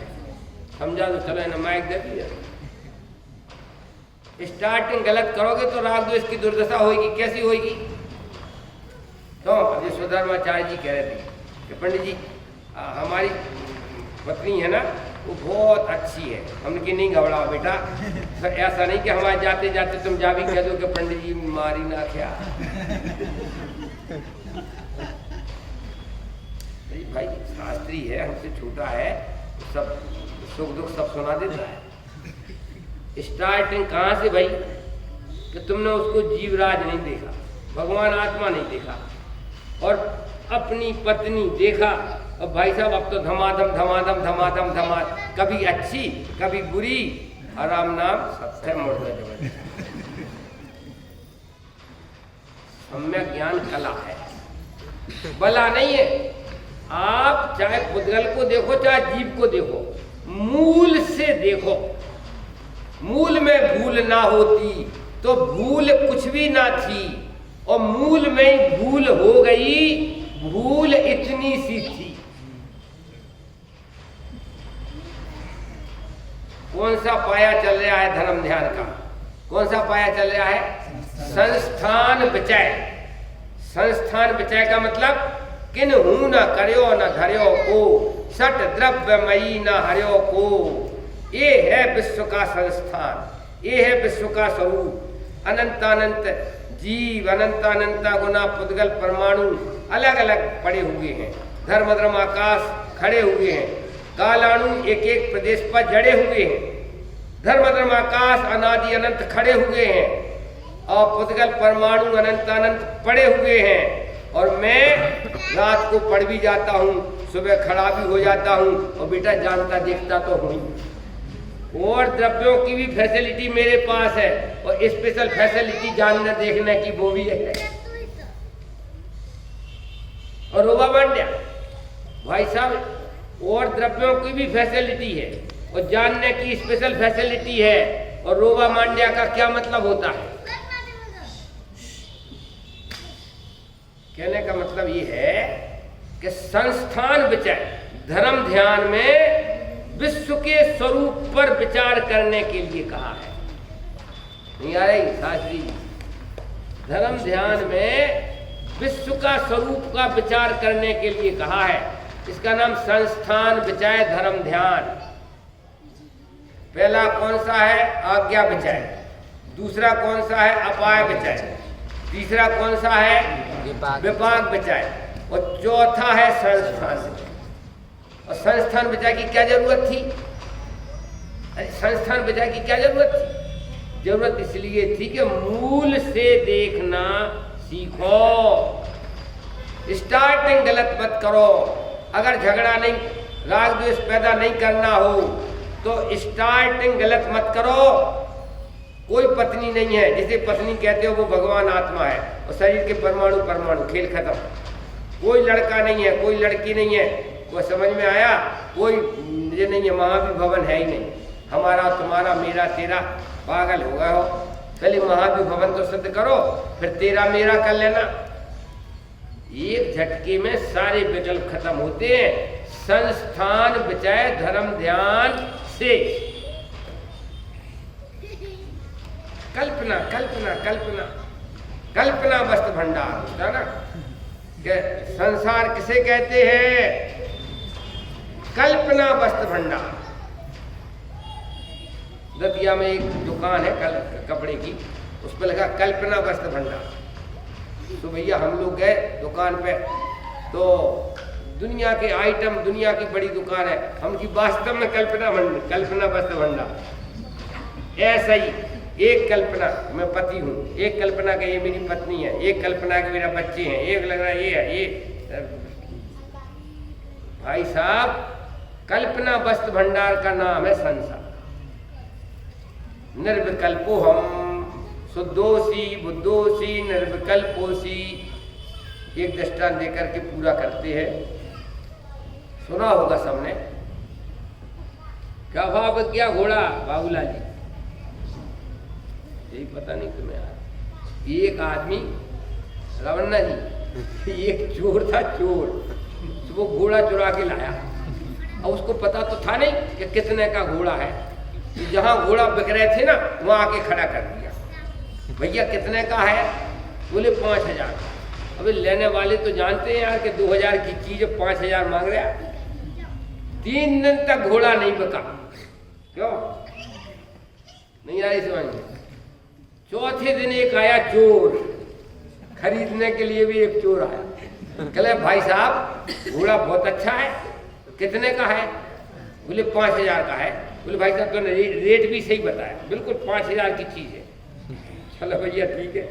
समझा तो चलो ना, माइक दे दिया। स्टार्टिंग गलत करोगे तो राग द्वेष की दुर्दशा होगी। कैसी होगी? तो अभी सुधर्माचार्य जी कह रहे थे कि पंडित जी हमारी पत्नी है ना, वो बहुत अच्छी है। हमने कि नहीं घबराओ बेटा, तो ऐसा नहीं कि हमारे जाते जाते तुम जा भी कह दो कि पंडित जी मारी ना क्या। भाई शास्त्री है, हमसे छोटा है, सब सुख दुख सब सुना देता है। स्टार्टिंग कहाँ से भाई? कि तुमने उसको जीवराज नहीं देखा, भगवान आत्मा नहीं देखा, और अपनी पत्नी देखा। और भाई साहब अब तो धमाधम धमाधम धमाधम धमा, कभी अच्छी कभी बुरी, और राम नाम सत्य मुर्दा जबरदस्त। सम्यक ज्ञान कला है, बला नहीं है। आप चाहे पुद्गल को देखो चाहे जीव को देखो, मूल से देखो। मूल में भूल ना होती तो भूल कुछ भी ना थी, और मूल में भूल हो गई, भूल इतनी सी थी। कौन सा पाया चल रहा है धर्म ध्यान का? कौन सा पाया चल रहा है? संस्थान बचाए। संस्थान बचाए का मतलब किन्हू न करयो न धर्यो को, सट द्रव्यमयी न हर्यो को। ये है विश्व का संस्थान, ये है विश्व का स्वरूप। अनंतानंत जीव, अनंतानंता गुना पुद्गल परमाणु अलग अलग पड़े हुए हैं। धर्म धर्म आकाश खड़े हुए हैं, कालाणु एक एक प्रदेश पर जड़े हुए हैं। धर्म धर्म आकाश अनादि अनंत खड़े हुए हैं, और पुद्गल परमाणु अनंत अनंत पड़े हुए हैं। और मैं रात को पढ़ भी जाता हूँ, सुबह खड़ा भी हो जाता हूँ, और बेटा जानता देखता तो हूँ। और द्रव्यों की भी फैसिलिटी मेरे पास है, और स्पेशल फैसिलिटी जानने देखने की वो भी है। और रोबा मांड्या भाई साहब, और द्रव्यों की भी फैसिलिटी है, और जानने की स्पेशल फैसिलिटी है। और रोबा मांड्या का क्या मतलब होता है? कहने का मतलब ये है कि संस्थान विचार धर्म ध्यान में विश्व के स्वरूप पर विचार करने के लिए कहा है। नहीं आ रही शास्त्री? धर्म ध्यान में विश्व का स्वरूप का विचार करने के लिए कहा है। इसका नाम संस्थान विचार धर्म ध्यान। पहला कौन सा है? आज्ञा विचार। दूसरा कौन सा है? अपाय विचार। तीसरा कौन सा है? विपाक विचार। और चौथा है संस्थान। और संस्थान विचार की क्या जरूरत थी? अरे संस्थान विचार की क्या जरूरत थी? जरूरत इसलिए थी कि मूल से देखना सीखो। स्टार्टिंग गलत मत करो। अगर झगड़ा नहीं, राग द्वेष पैदा नहीं करना हो तो स्टार्टिंग गलत मत करो। कोई पत्नी नहीं है, जिसे पत्नी कहते हो वो भगवान आत्मा है, और शरीर के परमाणु परमाणु, खेल खत्म। कोई लड़का नहीं है, कोई लड़की नहीं है। कोई समझ में आया? कोई ये नहीं है, महावीर भवन है ही नहीं। हमारा तुम्हारा मेरा तेरा, पागल हो गए हो। पहले महावीर भवन तो सिद्ध करो, फिर तेरा मेरा कर लेना। एक झटके में सारे विकल्प खत्म होते हैं। संस्थान बचाए धर्म ध्यान से। कल्पना कल्पना कल्पना कल्पना वस्तु भंडार होता ना, कि संसार किसे कहते हैं? कल्पना वस्त्र भंडार। दतिया में एक दुकान है कपड़े की, उस पर लिखा कल्पना वस्त्र भंडार। तो भैया हम लोग गए दुकान पे, तो दुनिया के आइटम, दुनिया की बड़ी दुकान है, हम की वास्तव में कल्पना वस्त्र भंडार। ऐसा ही एक कल्पना मैं पति हूँ, एक कल्पना कि ये मेरी पत्नी है, एक कल्पना कि मेरा बच्चे हैं, एक लग रहा है ये है ये। भाई साहब, कल्पना वस्तु भंडार का नाम है संसार। निर्विकल्पो हम शुद्धोसी बुद्धोसी निर्विकल्पोसी, एक दृष्टांत देकर के पूरा करते हैं। सुना होगा सबने, क्या भाव क्या घोड़ा बाबूलाल जी, यही पता नहीं तुम्हें यार। एक आदमी रवन्ना जी, एक चोर था चोर, तो वो घोड़ा चुरा के लाया और उसको पता तो था नहीं कि कितने का घोड़ा है। तो जहाँ घोड़ा बिक रहे थे ना वहाँ आके खड़ा कर दिया, भैया कितने का है? बोले 5000 का। अबे लेने वाले तो जानते हैं यार कि 2000 की चीज 5000 मांग रहा। 3 दिन तक घोड़ा नहीं बिका। क्यों नहीं आई समझ में? चौथे दिन एक आया चोर, खरीदने के लिए भी एक चोर आया। कहले भाई साहब घोड़ा बहुत अच्छा है, कितने का है? बोले 5000 का है। बोले भाई साहब तुमने रेट भी सही बताया, बिल्कुल 5000 की चीज है। चलो भैया ठीक है।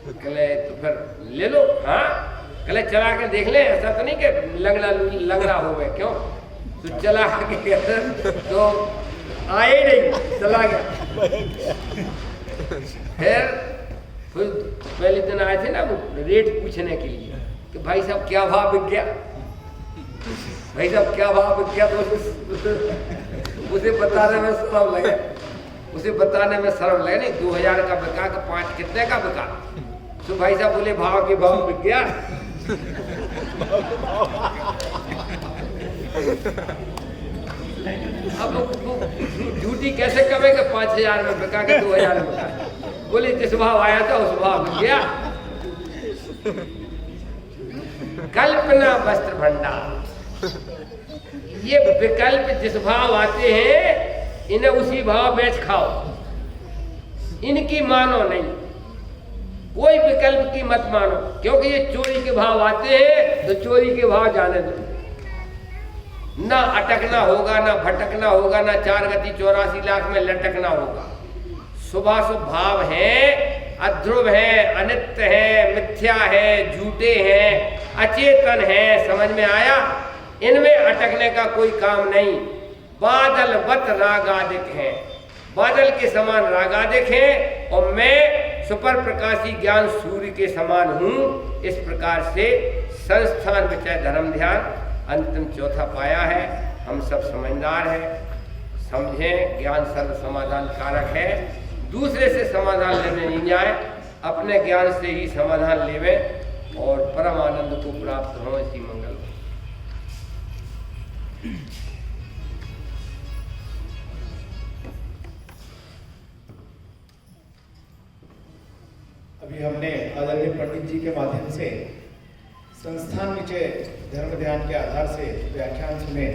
कहले तो फिर ले लो। हाँ, कहले चला के देख ले, ऐसा तो नहीं कि लंगड़ा हो गए। क्यों? तो चला के तो आए नहीं, चला गया। फिर पहले दिन आए थे ना वो रेट पूछने के लिए कि भाई साहब क्या भाव बिक गया, भाई साहब क्या भाव बिक गया। तो उसे बताने में शर्म लगे, उसे बताने में शर्म लगे। नहीं 2000 का बिका कि 5 कितने का बिका? तो भाई साहब बोले भाव के भाव बिक गया। अब वो झूठी कैसे कमेगा? 5000 में बिका के 2000 में बिका। बोले जिस भाव आया था उस भाव बिक गया। कल्पना वस्त्र भंडार, ये विकल्प जिस भाव आते हैं इन्हें उसी भाव बेच खाओ, इनकी मानो नहीं, कोई विकल्प की मत मानो। क्योंकि ये चोरी के भाव आते हैं तो चोरी के भाव जाने दो। ना अटकना होगा, ना भटकना होगा, ना 4 गति 84 लाख में लटकना होगा। शुभाशुभ भाव हैं, अध्रुव हैं, अनित्य हैं, मिथ्या है, झूठे हैं, अचेतन हैं। समझ में आया? इनमें अटकने का कोई काम नहीं। बादलवत रागादिक हैं, बादल के समान रागादिक हैं, और मैं सुपर प्रकाशी ज्ञान सूर्य के समान हूँ। इस प्रकार से संस्थान विषय धर्म ध्यान अंतिम चौथा पाया है। हम सब समझदार हैं, समझें ज्ञान सर्व समाधान कारक है। दूसरे से समाधान लेने नहीं जाए, अपने ज्ञान से ही समाधान लेवें और परम आनंद को प्राप्त हो। इसी मंगल। अभी हमने आदरणीय पंडित जी के माध्यम से संस्थान विषय धर्म ध्यान के आधार से व्याख्यान सुने।